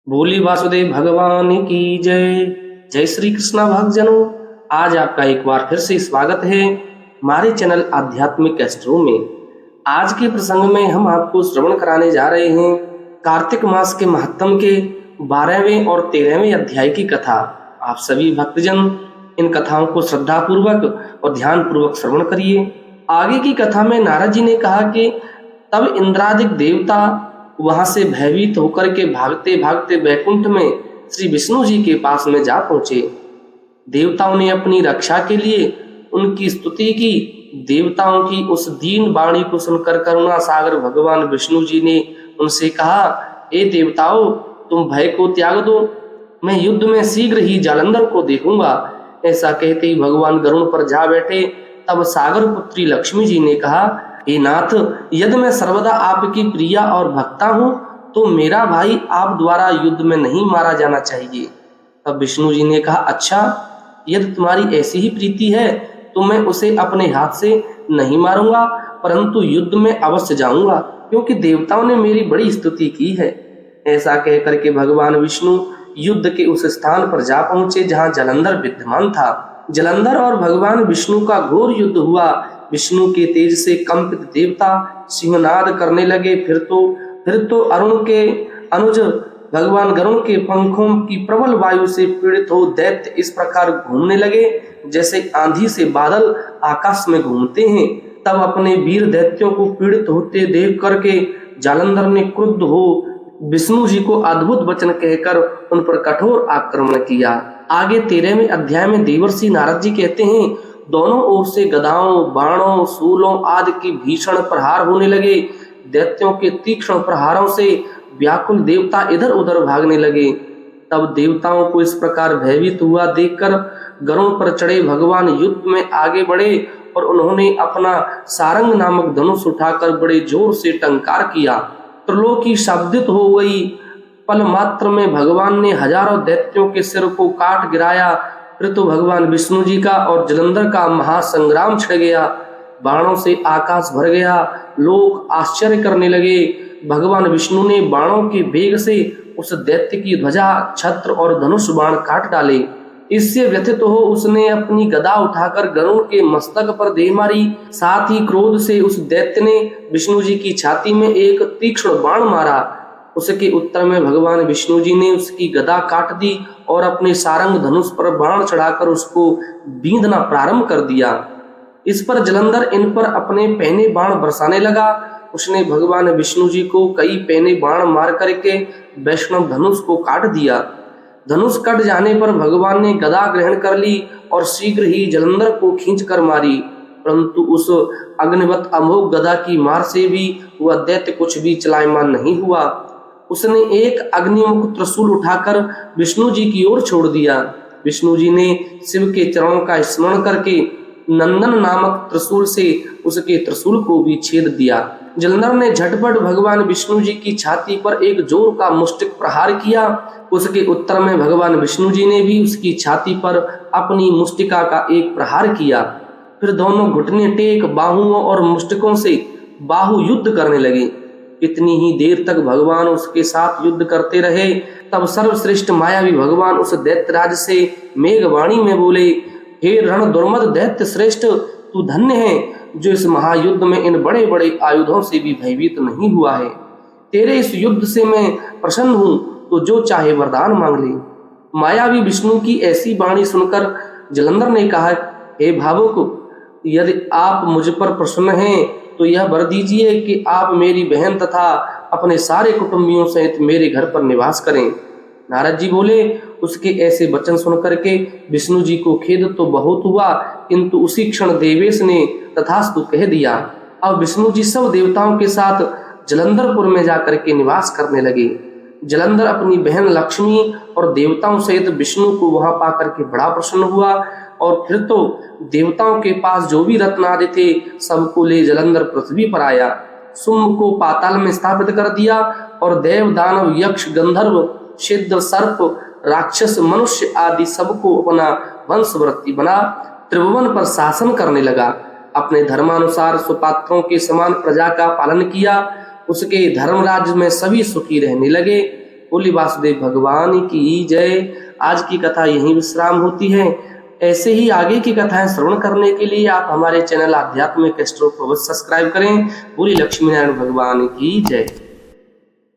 भोली वासुदेव भगवान की जय। जय श्री कृष्णा भक्तजनों, आज आपका एक बार फिर से स्वागत है हमारे चैनल आध्यात्मिक एस्ट्रो में। आज के प्रसंग में हम आपको श्रवण कराने जा रहे हैं कार्तिक मास के महात्म के 12वें और 13वें अध्याय की कथा। आप सभी भक्तजन इन कथाओं को श्रद्धा पूर्वक और ध्यान पूर्वक श्रवण करिए। आगे की कथा में नारद जी ने कहा कि तब इंद्रादिक देवता वहां से भयभीत होकर के भागते भागते बैकुंठ में श्री विष्णु जी के पास में जा पहुंचे। देवताओं ने अपनी रक्षा के लिए उनकी स्तुति की। देवताओं की उस दीन वाणी को सुनकर करुणा सागर भगवान विष्णु जी ने उनसे कहा, ए देवताओं, तुम भय को त्याग दो, मैं युद्ध में शीघ्र ही जालंधर को देखूंगा। ऐसा कहते ही भगवान गरुड़ पर जा बैठे। तब सागर पुत्री लक्ष्मी जी ने कहा, हे नाथ, यदि मैं सर्वदा आपकी प्रिया और भक्ता हूँ तो मेरा भाई आप द्वारा युद्ध में नहीं मारा जाना चाहिए। तब विष्णु जी ने कहा, अच्छा, यदि तुम्हारी ऐसी ही प्रीति है तो मैं उसे अपने हाथ से नहीं मारूंगा, परंतु युद्ध में अवश्य जाऊंगा, क्योंकि देवताओं ने मेरी बड़ी स्तुति की है। ऐसा कह करके भगवान विष्णु युद्ध के उस स्थान पर जा पहुंचे जहां जालंधर विद्यमान था। जालंधर और भगवान विष्णु का घोर युद्ध हुआ। विष्णु के तेज से कंपित देवता सिंहनाद करने लगे। फिर तो अरुण के अनुज भगवान गरुड़ के पंखों की प्रबल वायु से पीड़ित हो दैत्य इस प्रकार घूमने लगे जैसे आंधी से बादल आकाश में घूमते हैं। तब अपने वीर दैत्यों को पीड़ित होते देख करके जालंधर ने क्रुद्ध हो विष्णु जी को अद्भुत वचन कहकर उन पर कठोर आक्रमण किया। आगे 13वें अध्याय में देवर्षि नारद जी कहते हैं, दोनों ओर से गदाओं, बाणों, शूलों आदि की भीषण प्रहार होने लगे। दैत्यों के तीक्ष्ण प्रहारों से व्याकुल देवता इधर उधर भागने लगे। तब देवताओं को इस प्रकार भयभीत हुआ देखकर गरुड़ पर चढ़े भगवान युद्ध में आगे बढ़े और उन्होंने अपना सारंग नामक धनुष उठाकर बड़े जोर से टंकार किया। त्रिलोकी शब्दित हो गई। पल मात्र में भगवान ने हजारों दैत्यों के सिर को काट गिराया। फिर तो भगवान विष्णु जी का और जालंधर का महासंग्राम छिड़ गया। बाणों से आकाश भर गया। लोग आश्चर्य करने लगे। भगवान विष्णु ने बाणों के वेग से उस दैत्य की ध्वजा, छत्र और धनुष बाण काट डाले। इससे व्यथित हो उसने अपनी गदा उठाकर गरुड़ के मस्तक पर दे मारी। साथ ही क्रोध से उस दैत्य ने विष्णु जी की छाती में एक तीक्ष्ण बाण मारा। उसके उत्तर में भगवान विष्णु जी ने उसकी गदा काट दी और अपने सारंग धनुष पर बाण चढ़ाकर उसको बींधना प्रारंभ कर दिया। इस पर जालंधर इन पर अपने पैने बाण बरसाने लगा। उसने भगवान विष्णु जी को कई पैने बाण मार करके वैष्णव धनुष को काट दिया। धनुष कट जाने पर भगवान ने गदा ग्रहण कर ली और शीघ्र ही जालंधर को खींच कर मारी, परंतु उस अग्निवत अमोघ गदा की मार से भी वह दैत्य कुछ भी चलायमान नहीं हुआ। उसने एक अग्निमुख त्रिशूल उठाकर विष्णु जी की ओर छोड़ दिया। विष्णु जी ने शिव के चरणों का स्मरण करके नंदन नामक त्रिशूल से उसके त्रिशूल को भी छेद दिया। जालंधर ने झटपट भगवान विष्णु जी की छाती पर एक जोर का मुष्टिक प्रहार किया। उसके उत्तर में भगवान विष्णु जी ने भी उसकी छाती पर अपनी मुष्टिका का एक प्रहार किया। फिर दोनों घुटने टेक बाहुओं और मुष्टिकों से बाहु युद्ध करने लगे। कितनी ही देर तक भगवान उसके साथ युद्ध करते रहे। तब सर्वश्रेष्ठ मायावी भगवान उस दैत्यराज से मेघवाणी में बोले, हे रण दुर्मद दैत्य श्रेष्ठ, तू धन्य है जो इस महायुद्ध में इन बड़े बड़े आयुधों से भी भयभीत नहीं हुआ है। तेरे इस युद्ध से मैं प्रसन्न हूँ, तो जो चाहे वरदान मांग ले। मायावी विष्णु की ऐसी वाणी सुनकर जालंधर ने कहा, हे भावुक, यदि आप मुझ पर प्रसन्न हैं तो यह वर दीजिए कि आप मेरी बहन तथा अपने सारे कुटुंबियों सहित मेरे घर पर निवास करें। नारद जी बोले, उसके ऐसे वचन सुनकर के विष्णु जी को खेद तो बहुत हुआ, किंतु उसी क्षण देवेश ने तथास्तु कह दिया। अब विष्णु जी सब देवताओं के साथ जालंधरपुर में जाकर के निवास करने लगे। जालंधर अपनी बहन लक्ष्मी और देवताओं सहित विष्णु को वहां पाकर के बड़ा प्रसन्न हुआ और फिर तो देवताओं के पास जो भी रत्न आदि थे सबको ले जालंधर पृथ्वी पर आया। शुंभ को पाताल में स्थापित कर दिया और देव, दानव, यक्ष, गंधर्व, सिद्ध, सर्प, राक्षस, मनुष्य आदि सबको अपना वंशवृत्ति बना त्रिभुवन पर शासन करने लगा। अपने धर्मानुसार सुपात्रों के समान प्रजा का पालन किया। उसके धर्मराज में सभी सुखी रहने लगे। बोली वासुदेव भगवान की जय। आज की कथा यहीं विश्राम होती है। ऐसे ही आगे की कथाएं श्रवण करने के लिए आप हमारे चैनल आध्यात्मिक एस्ट्रो को सब्सक्राइब करें। बोली लक्ष्मी नारायण भगवान की जय।